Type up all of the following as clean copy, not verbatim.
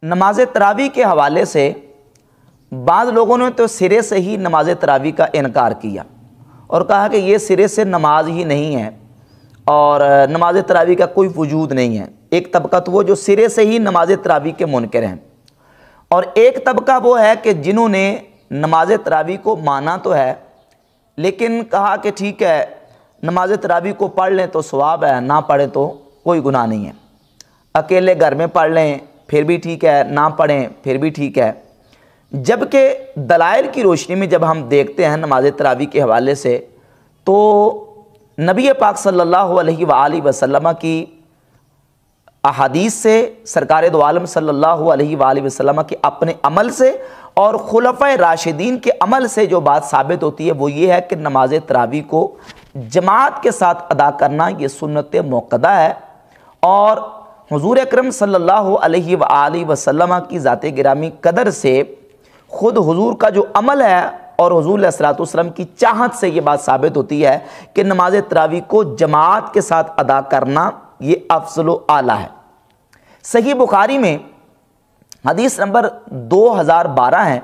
نماز تراویح کے حوالے سے بعض لوگوں نے تو سرے سے ہی نماز تراویح کا انکار کیا اور کہا کہ یہ سرے سے نماز ہی نہیں ہے اور نماز تراویح کا کوئی وجود نہیں ہے۔ ایک طبقہ تو وہ جو سرے سے ہی نماز تراویح کے منکر ہیں، اور ایک طبقہ وہ ہے کہ جنہوں نے نماز تراویح کو مانا تو ہے لیکن کہا کہ ٹھیک ہے نماز تراویح کو پڑھ لیں تو ثواب ہے، نہ پڑھیں تو کوئی گناہ نہیں ہے، اکیلے گھر میں پڑھ لیں پھر بھی ٹھیک ہے، نہ پڑھیں پھر بھی ٹھیک ہے۔ جبکہ دلائل کی روشنی میں جب ہم دیکھتے ہیں نماز تراویح کے حوالے سے تو نبی پاک صلی اللہ علیہ وآلہ وسلم کی احادیث سے، سرکار دو عالم صلی اللہ علیہ وآلہ وسلم کے اپنے عمل سے اور خلفائے راشدین کے عمل سے جو بات ثابت ہوتی ہے وہ یہ ہے کہ نماز تراویح کو جماعت کے ساتھ ادا کرنا یہ سنت موقدہ ہے، اور حضور اکرم صلی اللہ علیہ وآلہ وسلم کی ذات گرامی قدر سے خود حضور کا جو عمل ہے اور حضور علیہ الصلوۃ والسلام کی چاہت سے یہ بات ثابت ہوتی ہے کہ نماز تراویح کو جماعت کے ساتھ ادا کرنا یہ افضل و اعلیٰ ہے۔ صحیح بخاری میں حدیث نمبر 2012 ہے،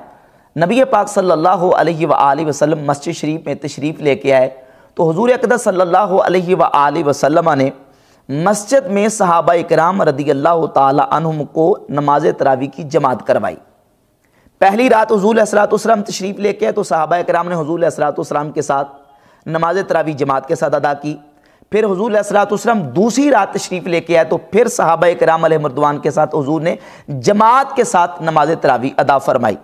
نبی پاک صلی اللہ علیہ وآلہ وسلم مسجد شریف میں تشریف لے کے آئے تو حضور اقدس صلی اللہ علیہ وآلہ وسلم نے مسجد میں صحابہ کرام رضی اللہ تعالی عنہم کو نماز تراویح کی جماعت کروائی۔ پہلی رات حضور علیہ الصلوۃ والسلام تشریف لے کے آئے تو صحابہ کرام نے حضور علیہ الصلوۃ والسلام کے ساتھ نماز تراویح جماعت کے ساتھ ادا کی۔ پھر حضور علیہ الصلوۃ والسلام دوسری رات تشریف لے کے آئے تو پھر صحابہ کرام علیہ رضوان کے ساتھ حضور نے جماعت کے ساتھ نماز تراویح ادا فرمائی،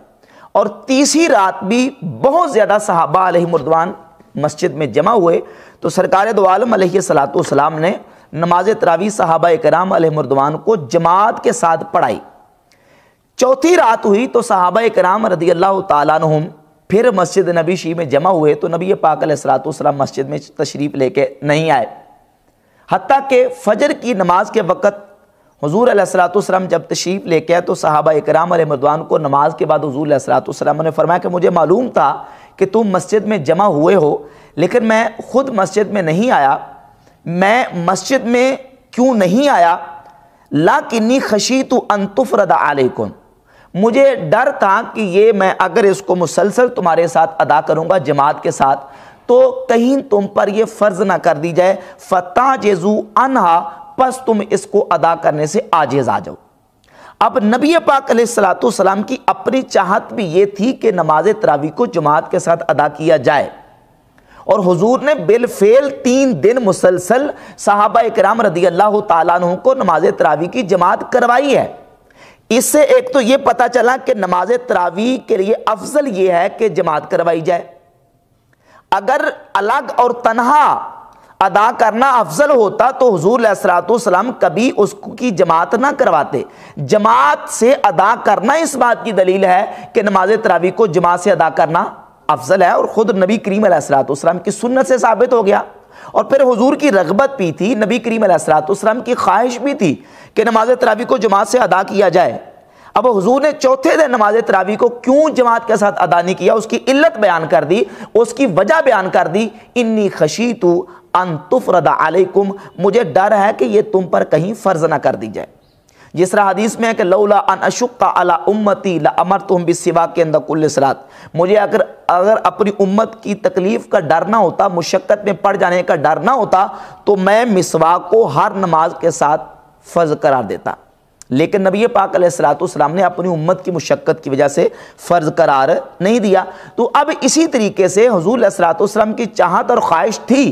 اور تیسری رات بھی بہت زیادہ صحابہ علیہ رضوان مسجد میں جمع ہوئے تو سرکار دو عالم علیہ الصلوۃ والسلام نے نماز تراویح صحابہ کرام علیہ رضوان کو جماعت کے ساتھ پڑھائی۔ چوتھی رات ہوئی تو صحابہ کرام رضی اللہ تعالیٰ عنہم پھر مسجد نبی شریف میں جمع ہوئے تو نبی پاک علیہ الصلوۃ والسلام مسجد میں تشریف لے کے نہیں آئے، حتیٰ کہ فجر کی نماز کے وقت حضور علیہ الصلوۃ والسلام جب تشریف لے کے آئے تو صحابہ کرام علیہ رضوان کو نماز کے بعد حضور علیہ الصلوۃ والسلام نے فرمایا کہ مجھے معلوم تھا کہ تم مسجد میں جمع ہوئے ہو لیکن میں خود مسجد میں نہیں آیا۔ میں مسجد میں کیوں نہیں آیا؟ لَكِنِّي خَشِيتُ أَن تُفْرَضَ عَلَيْكُمْ، مجھے ڈر تھا کہ یہ میں اگر اس کو مسلسل تمہارے ساتھ ادا کروں گا جماعت کے ساتھ تو کہیں تم پر یہ فرض نہ کر دی جائے، فَتَعْجِزُوا عَنْهَا، پس تم اس کو ادا کرنے سے عاجز آ جاؤ۔ اب نبی پاک علیہ الصلوۃ والسلام کی اپنی چاہت بھی یہ تھی کہ نماز تراویح کو جماعت کے ساتھ ادا کیا جائے، اور حضور نے بالفعل 3 دن مسلسل صحابہ کرام رضی اللہ تعالیٰ عنہ کو نماز تراویح کی جماعت کروائی ہے۔ اس سے ایک تو یہ پتہ چلا کہ نماز تراویح کے لیے افضل یہ ہے کہ جماعت کروائی جائے۔ اگر الگ اور تنہا ادا کرنا افضل ہوتا تو حضور علیہ الصلوۃ والسلام کبھی اس کی جماعت نہ کرواتے۔ جماعت سے ادا کرنا اس بات کی دلیل ہے کہ نماز تراویح کو جماعت سے ادا کرنا افضل ہے، اور خود نبی کریم علیہ الصلوۃ والسلام کی سنت سے ثابت ہو گیا، اور پھر حضور کی رغبت بھی تھی، نبی کریم علیہ الصلوۃ والسلام کی خواہش بھی تھی کہ نماز تراویح کو جماعت سے ادا کیا جائے۔ اب حضور نے چوتھے دن نماز تراویح کو کیوں جماعت کے ساتھ ادا نہیں کیا، اس کی علت بیان کر دی، اس کی وجہ بیان کر دی، انی خشیت ان تفرض علیکم، مجھے ڈر ہے کہ یہ تم پر کہیں فرض نہ کر دی جائے۔ جس طرح حدیث میں ہے کہ لولا ان اشق علی امتی لامرتهم بالسواک عند کل صلاۃ، مجھے اگر اپنی امت کی تکلیف کا ڈر نہ ہوتا، مشقت میں پڑ جانے کا ڈر نہ ہوتا تو میں مسواک کو ہر نماز کے ساتھ فرض قرار دیتا، لیکن نبی پاک علیہ الصلوۃ والسلام نے اپنی امت کی مشقت کی وجہ سے فرض قرار نہیں دیا۔ تو اب اسی طریقے سے حضور علیہ الصلوۃ والسلام کی چاہت اور خواہش تھی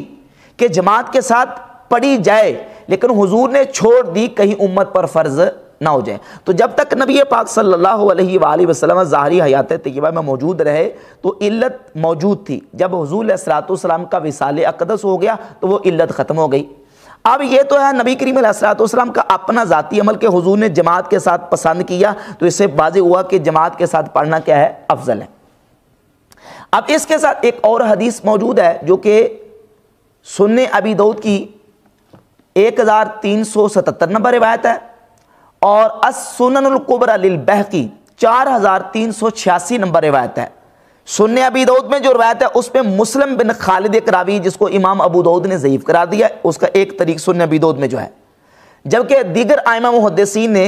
کہ جماعت کے ساتھ پڑھی جائے، لیکن حضور نے چھوڑ دی کہیں امت پر فرض نہ ہو جائے۔ تو جب تک نبی پاک صلی اللہ علیہ وآلہ وسلم ظاہری حیات طیبہ میں موجود رہے تو علت موجود تھی، جب حضور علیہ الصلوۃ والسلام کا وصال اقدس ہو گیا تو وہ علت ختم ہو گئی۔ اب یہ تو ہے نبی کریم علیہ الصلوۃ والسلام کا اپنا ذاتی عمل کہ حضور نے جماعت کے ساتھ پسند کیا، تو اس سے واضح ہوا کہ جماعت کے ساتھ پڑھنا کیا ہے، افضل ہے۔ اب اس کے ساتھ ایک اور حدیث موجود ہے جو کہ سنن ابی داؤد کی 1377 نمبر روایت ہے، اور السنن الکبری للبیہقی 4386 نمبر روایت ہے۔ سنن ابی داؤد میں جو روایت ہے اس میں مسلم بن خالد ایک راوی جس کو امام ابو داؤد نے ضعیف قرار دیا، اس کا ایک طریق سنن ابی داؤد میں جو ہے، جبکہ دیگر ائمہ محدثین نے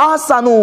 ahsanu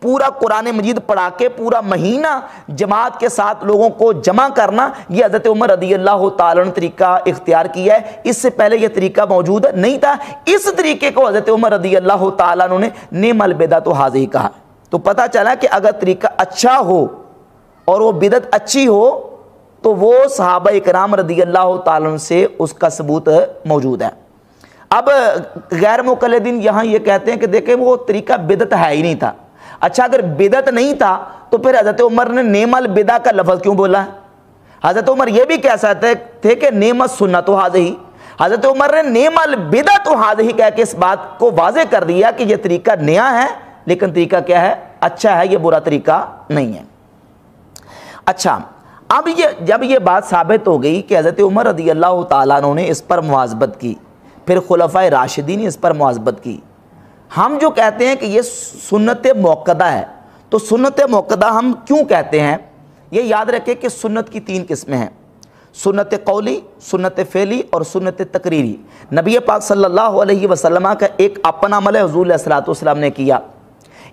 پورا قرآن مجید پڑھا کے پورا مہینہ جماعت کے ساتھ لوگوں کو جمع کرنا، یہ حضرت عمر رضی اللہ تعالیٰ نے طریقہ اختیار کیا ہے۔ اس سے پہلے یہ طریقہ موجود نہیں تھا۔ اس طریقے کو حضرت عمر رضی اللہ تعالیٰ نے نعم البدعۃ ھذہ کہا۔ تو پتہ چلا کہ اگر طریقہ اچھا ہو اور وہ بدعت اچھی ہو تو وہ صحابہ اکرام رضی اللہ تعالیٰ سے اس کا ثبوت موجود ہے۔ اب غیر مقلدین یہاں یہ کہتے ہیں کہ دیکھیں وہ طریقہ بدعت ہے ہی نہیں تھا۔ اچھا اگر بدعت نہیں تھا تو پھر حضرت عمر نے نعم البدع کا لفظ کیوں بولا ہے؟ حضرت عمر یہ بھی کہہ سکتے تھے کہ نعم السنۃ ھذہ۔ حضرت عمر نے نعم البدعۃ ھذہ کہہ کے اس بات کو واضح کر دیا کہ یہ طریقہ نیا ہے، لیکن طریقہ کیا ہے؟ اچھا ہے، یہ برا طریقہ نہیں ہے۔ اچھا اب جب یہ بات ثابت ہو گئی کہ حضرت عمر رضی اللہ تعالیٰ عنہ نے اس پر مواظبت کی، پھر خلفائے راشدین نے اس پر مواظبت کی، ہم جو کہتے ہیں کہ یہ سنت موقدہ ہے، تو سنت موقدہ ہم کیوں کہتے ہیں؟ یہ یاد رکھیں کہ سنت کی 3 قسمیں ہیں، سنت قولی، سنت فعلی اور سنت تقریری۔ نبی پاک صلی اللہ علیہ وسلم کا ایک اپنا عمل ہے، حضور علیہ الصلوۃ والسلام نے کیا۔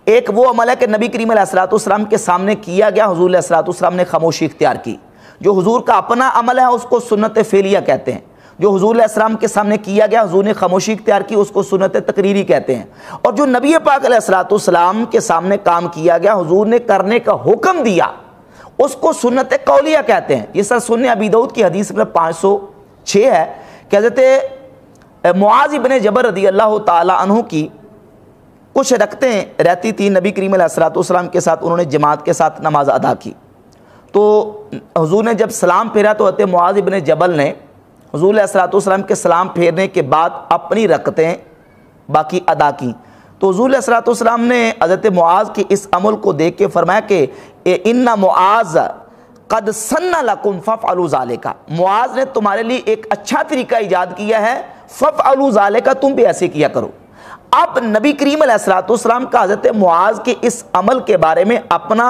ایک وہ عمل ہے کہ نبی کریم علیہ الصلوۃ والسلام کے سامنے کیا گیا، حضور علیہ الصلوۃ والسلام نے خاموشی اختیار کی۔ جو حضور کا اپنا عمل ہے اس کو سنت فعلیہ کہتے ہیں۔ جو حضور علیہ السلام کے سامنے کیا گیا، حضور نے خاموشی اختیار کی، اس کو سنت تقریری کہتے ہیں۔ اور جو نبی پاک علیہ الصلوۃ والسلام کے سامنے کام کیا گیا، حضور نے کرنے کا حکم دیا، اس کو سنت قولیہ کہتے ہیں۔ یہ سر سنن ابی داؤد کی حدیث میں 506 ہے کہ حضرت معاذ ابن جبل رضی اللہ تعالی عنہ کی کچھ رکعتیں رہتی تھی، نبی کریم علیہ الصلوۃ والسلام کے ساتھ انہوں نے جماعت کے ساتھ نماز ادا کی۔ تو حضور نے جب سلام پھیرا تو حضرت معاذ ابن جبل نے حضور علیہ الصلوۃ والسلام کے سلام پھیرنے کے بعد اپنی رکعتیں باقی ادا کی۔ تو حضور علیہ الصلوۃ والسلام نے حضرت معاذ کے اس عمل کو دیکھ کے فرمایا کہ ان معاذ قد سن لکم فافعلوا ذلک، معاذ نے تمہارے لیے ایک اچھا طریقہ ایجاد کیا ہے، فافعلوا ذلک، تم بھی ایسے کیا کرو۔ اب نبی کریم علیہ الصلوۃ والسلام کا حضرت معاذ کے اس عمل کے بارے میں اپنا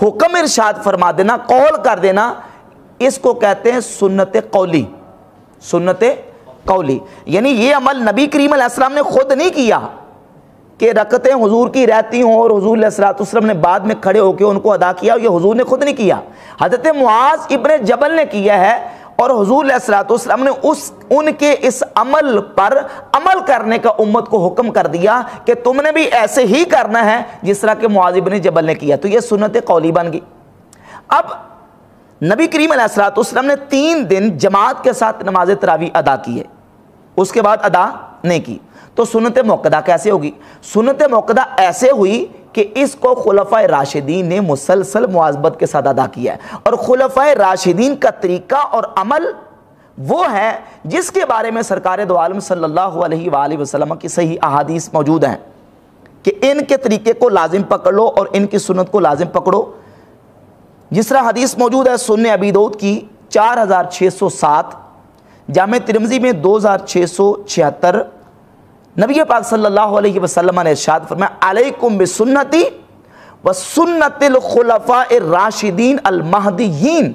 حکم ارشاد فرما دینا، قول کر دینا، اس کو کہتے ہیں سنت قولی۔ سنت قولی یعنی یہ عمل نبی کریم علیہ السلام نے خود نہیں کیا کہ رکعتیں حضور کی رہتی ہوں اور حضور علیہ الصلوۃ والسلام نے بعد میں کھڑے ہو کے ان کو ادا کیا، یہ حضور نے خود نہیں کیا، حضرت معاذ ابن جبل نے کیا ہے۔ اور حضور علیہ الصلوۃ والسلام نے ان کے اس عمل پر عمل کرنے کا امت کو حکم کر دیا کہ تم نے بھی ایسے ہی کرنا ہے جس طرح کہ معاذ ابن جبل نے کیا، تو یہ سنت قولی بن گئی۔ اب نبی کریم علیہ الصلوۃ والسلام نے 3 دن جماعت کے ساتھ نماز تراویح ادا کی ہے، اس کے بعد ادا نہیں کی، تو سنت موقدہ کیسے ہوگی؟ سنت موقدہ ایسے ہوئی کہ اس کو خلفائے راشدین نے مسلسل مواظبت کے ساتھ ادا کیا ہے، اور خلفائے راشدین کا طریقہ اور عمل وہ ہے جس کے بارے میں سرکار دو عالم صلی اللہ علیہ وآلہ وسلم کی صحیح احادیث موجود ہیں کہ ان کے طریقے کو لازم پکڑ لو اور ان کی سنت کو لازم پکڑو۔ جس طرح حدیث موجود ہے سنن ابی داؤد کی 4607، جامع ترمذی میں 2676، نبی پاک صلی اللہ علیہ وسلم نے ارشاد فرمایا علیکم بسنتی وسنت الخلفاء الراشدین المہدیین،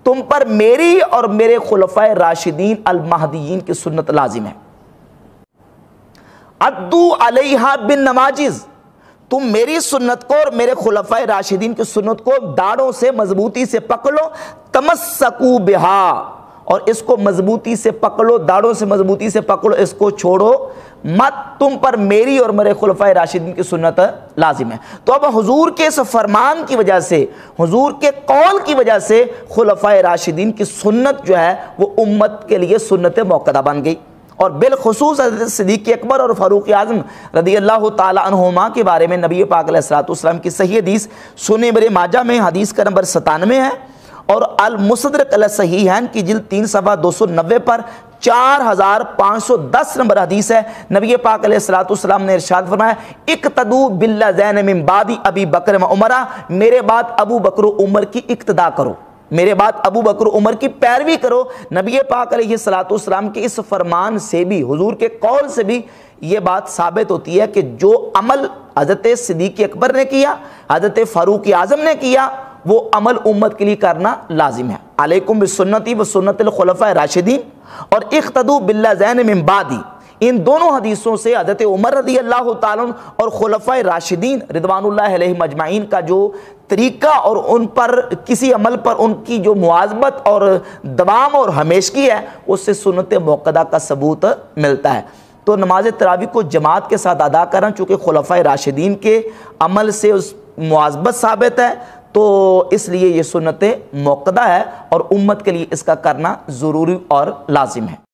تم پر میری اور میرے خلفاء راشدین المہدیین کی سنت لازم ہے۔ عدو علیہا بالنواجذ، تم میری سنت کو اور میرے خلفاء راشدین کی سنت کو داڑھوں سے مضبوطی سے پکڑ لو، تمسکو بہا، اور اس کو مضبوطی سے پکڑو، داڑھوں سے مضبوطی سے پکڑو، اس کو چھوڑو مت، تم پر میری اور میرے خلفاء راشدین کی سنت لازم ہے۔ تو اب حضور کے اس فرمان کی وجہ سے، حضور کے قول کی وجہ سے خلفاء راشدین کی سنت جو ہے وہ امت کے لیے سنت موقدہ بن گئی، اور بالخصوص حضرت صدیق اکبر اور فاروق اعظم رضی اللہ تعالی عنہما کے بارے میں نبی پاک علیہ الصلوۃ والسلام کی صحیح حدیث سنن ابن ماجہ میں حدیث کا نمبر 97 ہے، اور المستدرک علی الصحیحین کی جلد 3 صفحہ 290 پر 4510 نمبر حدیث ہے۔ نبی پاک علیہ الصلوۃ والسلام نے ارشاد فرمایا اقتدوا باللذین من بعد ابی بکر و عمر، میرے بعد ابو بکر و عمر کی اقتدا کرو، میرے بعد ابو بکر و عمر کی پیروی کرو۔ نبی پاک علیہ الصلوۃ والسلام کے اس فرمان سے بھی، حضور کے قول سے بھی یہ بات ثابت ہوتی ہے کہ جو عمل حضرت صدیق اکبر نے کیا، حضرت فاروق اعظم نے کیا، وہ عمل امت کے لیے کرنا لازم ہے۔ علیکم بسنتی و سنت الخلفاء راشدین اور اقتدوا باللذین من بعدی، ان دونوں حدیثوں سے حضرت عمر رضی اللہ تعالیٰ عنہ اور خلفائے راشدین رضوان اللہ علیہم اجمعین کا جو طریقہ اور ان پر کسی عمل پر ان کی جو مواظبت اور دوام اور ہمیشگی ہے، اس سے سنت موقدہ کا ثبوت ملتا ہے۔ تو نماز تراویح کو جماعت کے ساتھ ادا کرنا چونکہ خلفائے راشدین کے عمل سے اس مواظبت ثابت ہے، تو اس لیے یہ سنت موقدہ ہے اور امت کے لیے اس کا کرنا ضروری اور لازم ہے۔